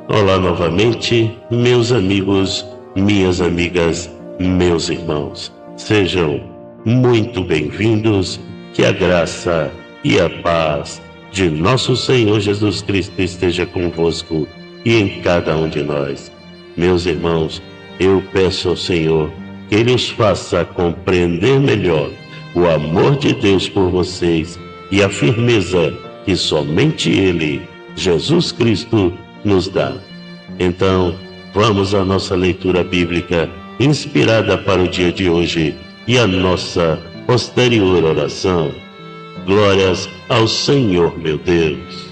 Olá novamente, meus amigos, minhas amigas, meus irmãos. Sejam muito bem-vindos, que a graça e a paz de nosso Senhor Jesus Cristo esteja convosco e em cada um de nós. Meus irmãos, eu peço ao Senhor que Ele os faça compreender melhor o amor de Deus por vocês e a firmeza que somente Ele, Jesus Cristo, nos dá. Então, vamos à nossa leitura bíblica inspirada para o dia de hoje e a nossa posterior oração. Glórias ao Senhor, meu Deus.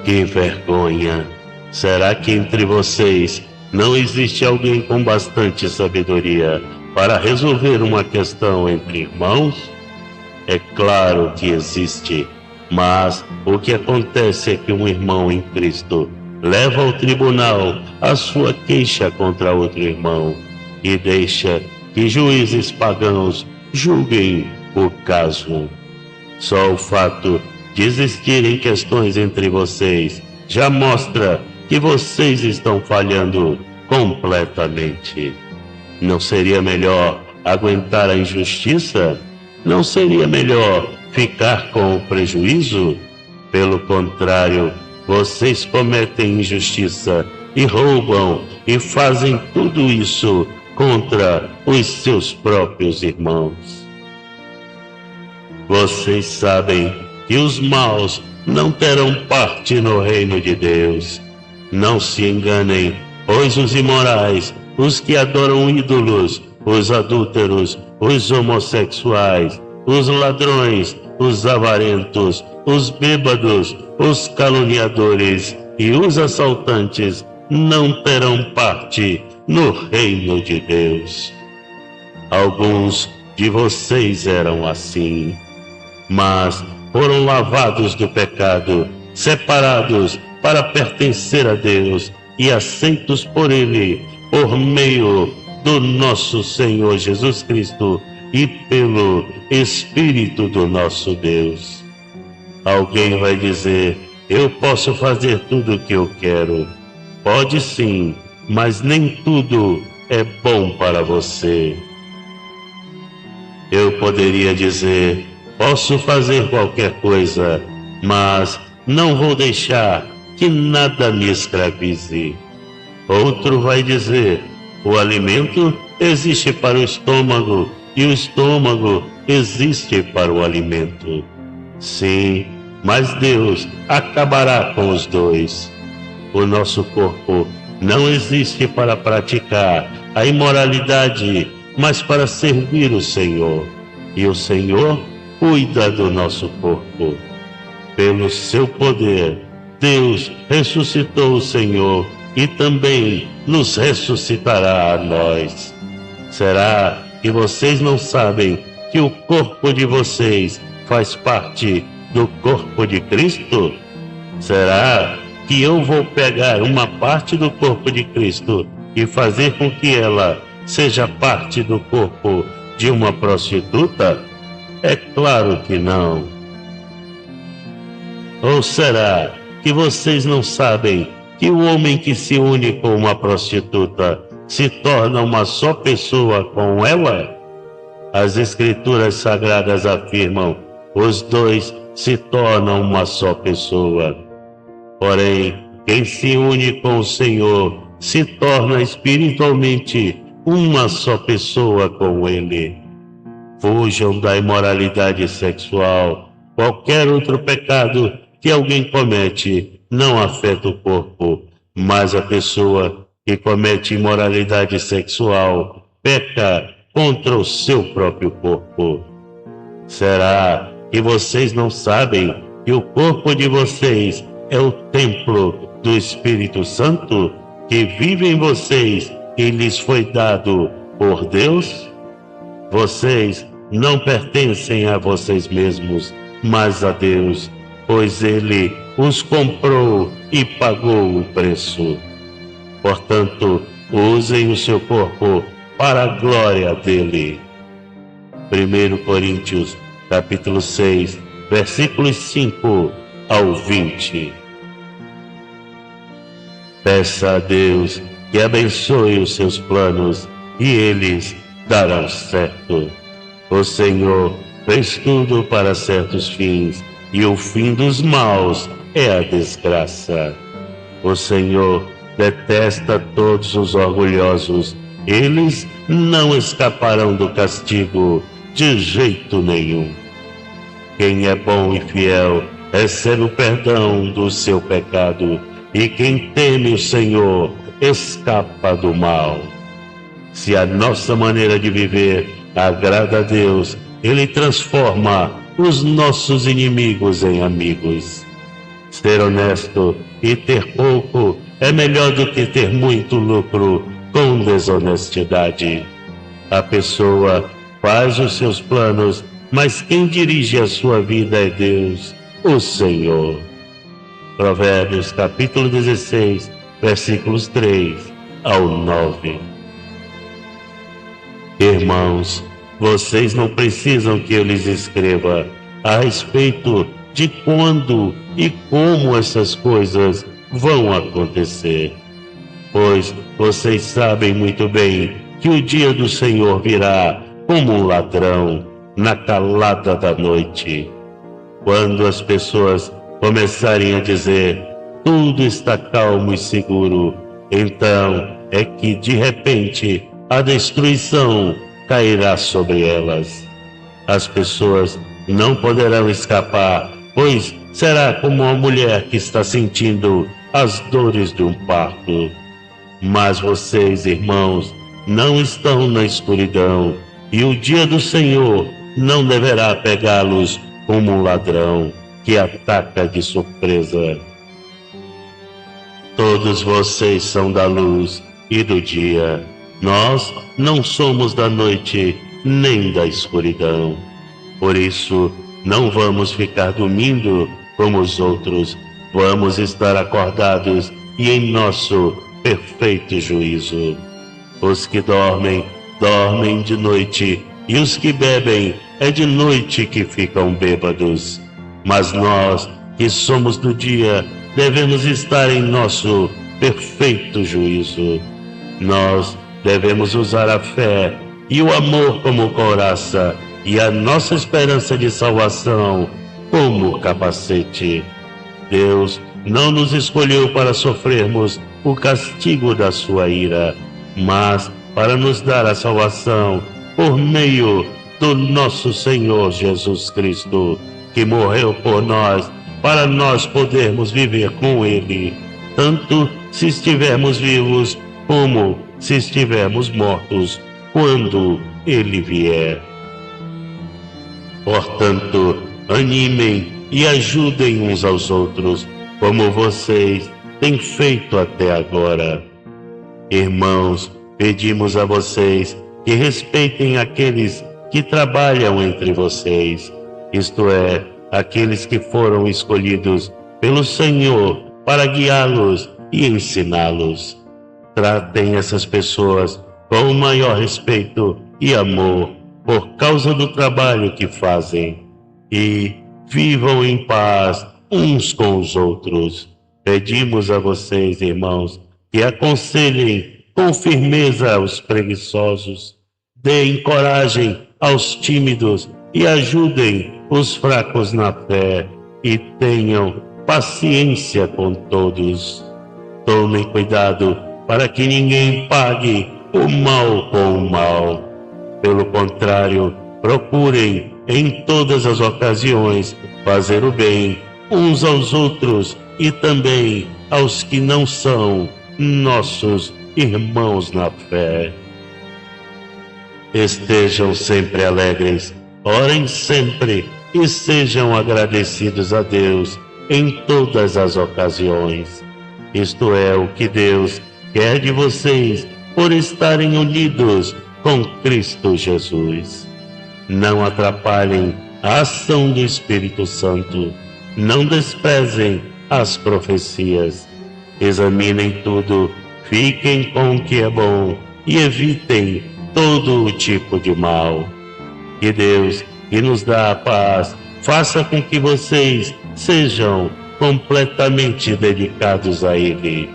Que vergonha! Será que entre vocês não existe alguém com bastante sabedoria para resolver uma questão entre irmãos? É claro que existe, mas o que acontece é que um irmão em Cristo leva ao tribunal a sua queixa contra outro irmão e deixa que juízes pagãos julguem o caso. Só o fato de existirem questões entre vocês já mostra que vocês estão falhando completamente. Não seria melhor aguentar a injustiça? Não seria melhor ficar com o prejuízo? Pelo contrário, vocês cometem injustiça e roubam e fazem tudo isso contra os seus próprios irmãos. Vocês sabem que os maus não terão parte no reino de Deus. Não se enganem, pois os imorais, os que adoram ídolos, os adúlteros, os homossexuais, os ladrões, os avarentos, os bêbados, os caluniadores e os assaltantes não terão parte no reino de Deus. Alguns de vocês eram assim, mas foram lavados do pecado, separados para pertencer a Deus e aceitos por Ele, por meio do nosso Senhor Jesus Cristo e pelo Espírito do nosso Deus. Alguém vai dizer: eu posso fazer tudo o que eu quero. Pode sim, mas nem tudo é bom para você. Eu poderia dizer: posso fazer qualquer coisa, mas não vou deixar que nada me escravize. Outro vai dizer: o alimento existe para o estômago e o estômago existe para o alimento. Sim, mas Deus acabará com os dois. O nosso corpo não existe para praticar a imoralidade, mas para servir o Senhor. E o Senhor cuida do nosso corpo. Pelo seu poder, Deus ressuscitou o Senhor e também nos ressuscitará a nós. Será que vocês não sabem que o corpo de vocês faz parte do corpo de Cristo? Será que eu vou pegar uma parte do corpo de Cristo e fazer com que ela seja parte do corpo de uma prostituta? É claro que não. Ou será que vocês não sabem que o homem que se une com uma prostituta se torna uma só pessoa com ela? As Escrituras Sagradas afirmam: os dois se tornam uma só pessoa. Porém, quem se une com o Senhor se torna espiritualmente uma só pessoa com Ele. Fujam da imoralidade sexual. Qualquer outro pecado que alguém comete não afeta o corpo, mas a pessoa que comete imoralidade sexual peca contra o seu próprio corpo. Será que vocês não sabem que o corpo de vocês é o templo do Espírito Santo que vive em vocês e lhes foi dado por Deus? Vocês não pertencem a vocês mesmos, mas a Deus, pois Ele os comprou e pagou o preço. Portanto, usem o seu corpo para a glória dele. 1 Coríntios, capítulo 6, versículos 5 ao 20. Peça a Deus que abençoe os seus planos e eles darão certo. O Senhor fez tudo para certos fins e o fim dos maus é a desgraça. O Senhor detesta todos os orgulhosos, eles não escaparão do castigo de jeito nenhum. Quem é bom e fiel recebe o perdão do seu pecado, e quem teme o Senhor escapa do mal. Se a nossa maneira de viver agrada a Deus, Ele transforma os nossos inimigos em amigos. Ser honesto e ter pouco é melhor do que ter muito lucro com desonestidade. A pessoa faz os seus planos, mas quem dirige a sua vida é Deus, o Senhor. Provérbios capítulo 16, versículos 3 ao 9. Irmãos, vocês não precisam que eu lhes escreva a respeito de quando e como essas coisas vão acontecer, pois vocês sabem muito bem que o dia do Senhor virá como um ladrão na calada da noite. Quando as pessoas começarem a dizer tudo está calmo e seguro, então é que de repente a destruição cairá sobre elas. As pessoas não poderão escapar, pois será como uma mulher que está sentindo as dores de um parto. Mas vocês, irmãos, não estão na escuridão, e o dia do Senhor não deverá pegá-los como um ladrão que ataca de surpresa. Todos vocês são da luz e do dia. Nós não somos da noite nem da escuridão. Por isso, não vamos ficar dormindo como os outros. Vamos estar acordados e em nosso perfeito juízo. Os que dormem, dormem de noite, e os que bebem, é de noite que ficam bêbados. Mas nós, que somos do dia, devemos estar em nosso perfeito juízo. Nós devemos usar a fé e o amor como couraça e a nossa esperança de salvação como capacete. Deus não nos escolheu para sofrermos o castigo da sua ira, mas para nos dar a salvação por meio do nosso Senhor Jesus Cristo, que morreu por nós, para nós podermos viver com Ele, tanto se estivermos vivos como se estivermos mortos, quando Ele vier. Portanto, animem e ajudem uns aos outros, como vocês têm feito até agora. Irmãos, pedimos a vocês que respeitem aqueles que trabalham entre vocês, isto é, aqueles que foram escolhidos pelo Senhor para guiá-los e ensiná-los. Tratem essas pessoas com o maior respeito e amor por causa do trabalho que fazem, e vivam em paz uns com os outros. Pedimos a vocês, irmãos, que aconselhem com firmeza os preguiçosos, deem coragem aos tímidos e ajudem os fracos na fé, e tenham paciência com todos. Tomem cuidado para que ninguém pague o mal com o mal. Pelo contrário, procurem em todas as ocasiões fazer o bem uns aos outros e também aos que não são nossos irmãos na fé. Estejam sempre alegres, orem sempre e sejam agradecidos a Deus em todas as ocasiões. Isto é o que Deus quer de vocês por estarem unidos com Cristo Jesus. Não atrapalhem a ação do Espírito Santo. Não desprezem as profecias. Examinem tudo, fiquem com o que é bom e evitem todo o tipo de mal. Que Deus, que nos dá a paz, faça com que vocês sejam completamente dedicados a Ele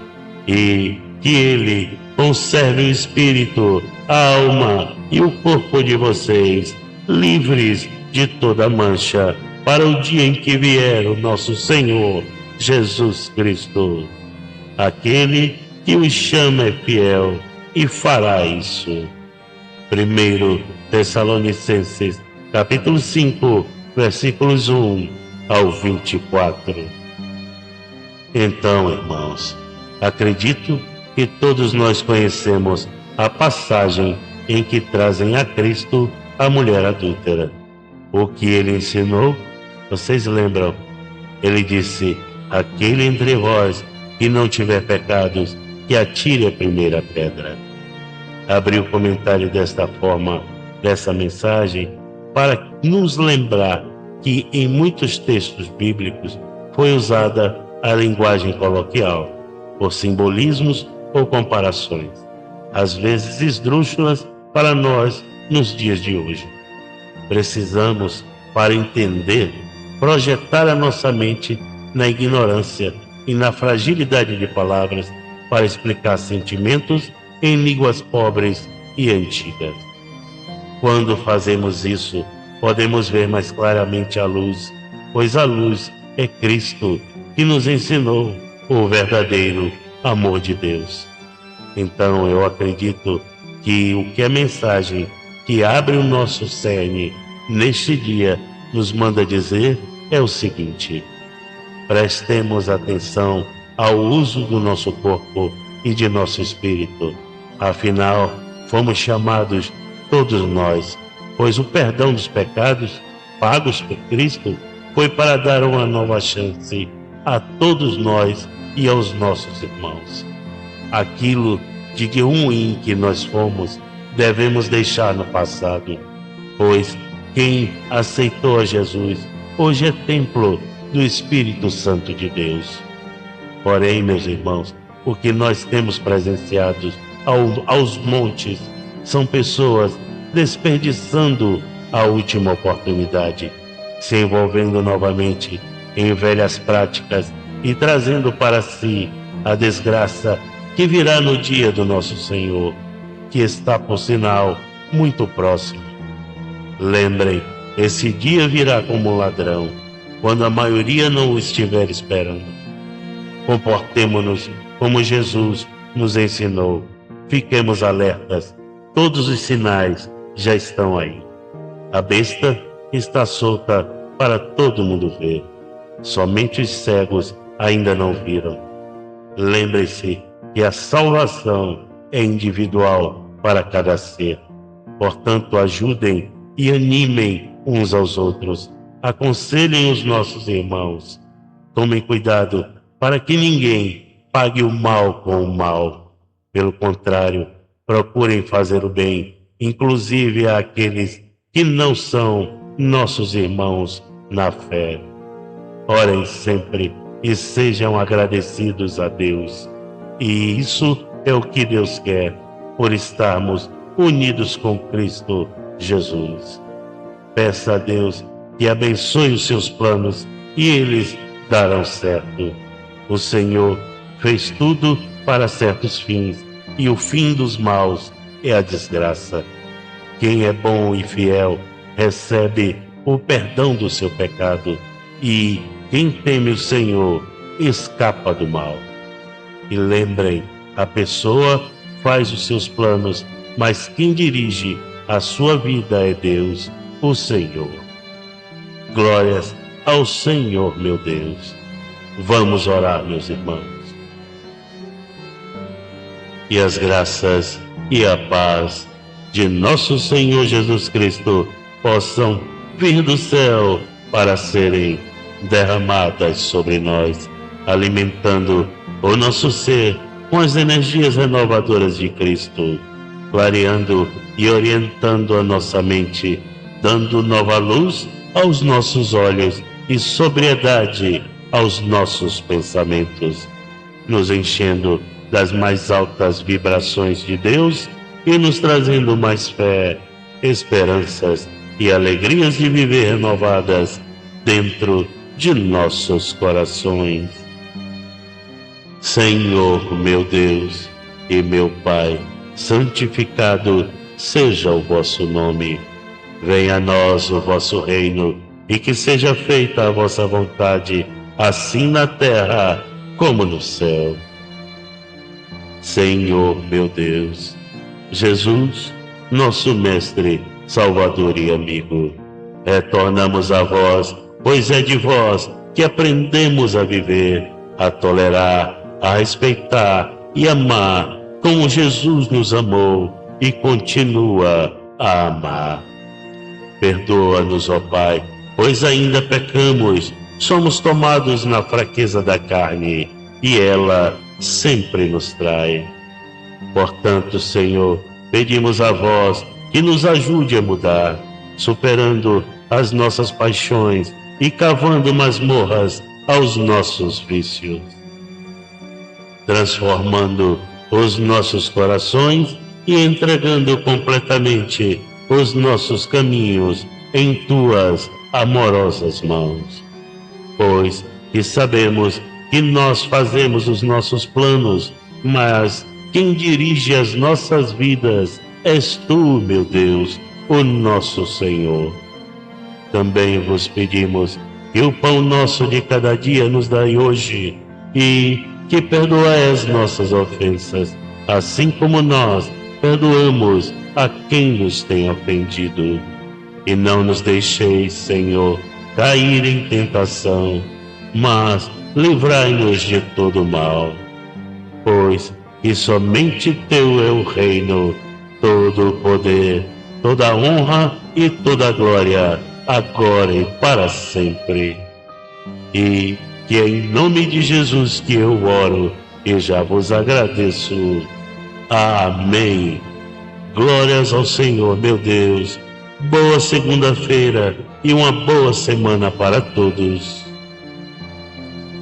e que Ele conserve o espírito, a alma e o corpo de vocês livres de toda mancha, para o dia em que vier o nosso Senhor Jesus Cristo. Aquele que os chama é fiel e fará isso. 1 Tessalonicenses, capítulo 5, versículos 1 ao 24. Então, irmãos, acredito que todos nós conhecemos a passagem em que trazem a Cristo a mulher adúltera. O que ele ensinou, vocês lembram? Ele disse: aquele entre vós que não tiver pecados, que atire a primeira pedra. Abri o comentário desta forma, dessa mensagem, para nos lembrar que em muitos textos bíblicos foi usada a linguagem coloquial, por simbolismos ou comparações, às vezes esdrúxulas para nós nos dias de hoje. Precisamos, para entender, projetar a nossa mente na ignorância e na fragilidade de palavras para explicar sentimentos em línguas pobres e antigas. Quando fazemos isso, podemos ver mais claramente a luz, pois a luz é Cristo, que nos ensinou o verdadeiro amor de Deus. Então eu acredito que a mensagem que abre o nosso cerne neste dia nos manda dizer é o seguinte: prestemos atenção ao uso do nosso corpo e de nosso espírito. Afinal, fomos chamados todos nós, pois o perdão dos pecados pagos por Cristo foi para dar uma nova chance a todos nós e aos nossos irmãos. Aquilo de que ruim que nós fomos, devemos deixar no passado, pois quem aceitou a Jesus hoje é templo do Espírito Santo de Deus. Porém, meus irmãos, o que nós temos presenciado aos montes são pessoas desperdiçando a última oportunidade, se envolvendo novamente em velhas práticas e trazendo para si a desgraça que virá no dia do nosso Senhor, que está, por sinal, muito próximo. Lembrem, esse dia virá como um ladrão, quando a maioria não o estiver esperando. Comportemo-nos como Jesus nos ensinou. Fiquemos alertas, todos os sinais já estão aí. A besta está solta para todo mundo ver. Somente os cegos ainda não viram. Lembre-se que a salvação é individual para cada ser. Portanto, ajudem e animem uns aos outros. Aconselhem os nossos irmãos. Tomem cuidado para que ninguém pague o mal com o mal. Pelo contrário, procurem fazer o bem, inclusive àqueles que não são nossos irmãos na fé. Orem sempre e sejam agradecidos a Deus. E isso é o que Deus quer, por estarmos unidos com Cristo Jesus. Peça a Deus que abençoe os seus planos e eles darão certo. O Senhor fez tudo para certos fins, e o fim dos maus é a desgraça. Quem é bom e fiel recebe o perdão do seu pecado, e quem teme o Senhor escapa do mal. E lembrem, a pessoa faz os seus planos, mas quem dirige a sua vida é Deus, o Senhor. Glórias ao Senhor, meu Deus. Vamos orar, meus irmãos. E as graças e a paz de nosso Senhor Jesus Cristo possam vir do céu para serem derramadas sobre nós, alimentando o nosso ser com as energias renovadoras de Cristo, clareando e orientando a nossa mente, dando nova luz aos nossos olhos e sobriedade aos nossos pensamentos, nos enchendo das mais altas vibrações de Deus e nos trazendo mais fé, esperanças e alegrias de viver renovadas dentro de nossos corações. Senhor meu Deus e meu Pai, santificado seja o vosso nome. Venha a nós o vosso reino, e que seja feita a vossa vontade, assim na terra como no céu. Senhor meu Deus, Jesus, nosso Mestre, Salvador e amigo, retornamos a vós, pois é de vós que aprendemos a viver, a tolerar, a respeitar e amar como Jesus nos amou e continua a amar. Perdoa-nos, ó Pai, pois ainda pecamos, somos tomados na fraqueza da carne e ela sempre nos trai. Portanto, Senhor, pedimos a vós que nos ajude a mudar, superando as nossas paixões e cavando masmorras aos nossos vícios, transformando os nossos corações e entregando completamente os nossos caminhos em tuas amorosas mãos. Pois que sabemos que nós fazemos os nossos planos, mas quem dirige as nossas vidas és tu, meu Deus, o nosso Senhor. Também vos pedimos que o pão nosso de cada dia nos dai hoje e que perdoai as nossas ofensas, assim como nós perdoamos a quem nos tem ofendido. E não nos deixeis, Senhor, cair em tentação, mas livrai-nos de todo mal. Pois que somente teu é o reino, todo o poder, toda a honra e toda a glória, agora e para sempre. E que em nome de Jesus que eu oro e já vos agradeço. Amém. Glórias ao Senhor, meu Deus. Boa segunda-feira e uma boa semana para todos.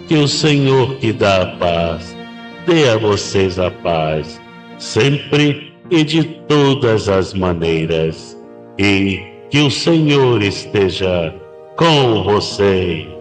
Que o Senhor que dá a paz, dê a vocês a paz, sempre e de todas as maneiras. E que o Senhor esteja com vocês.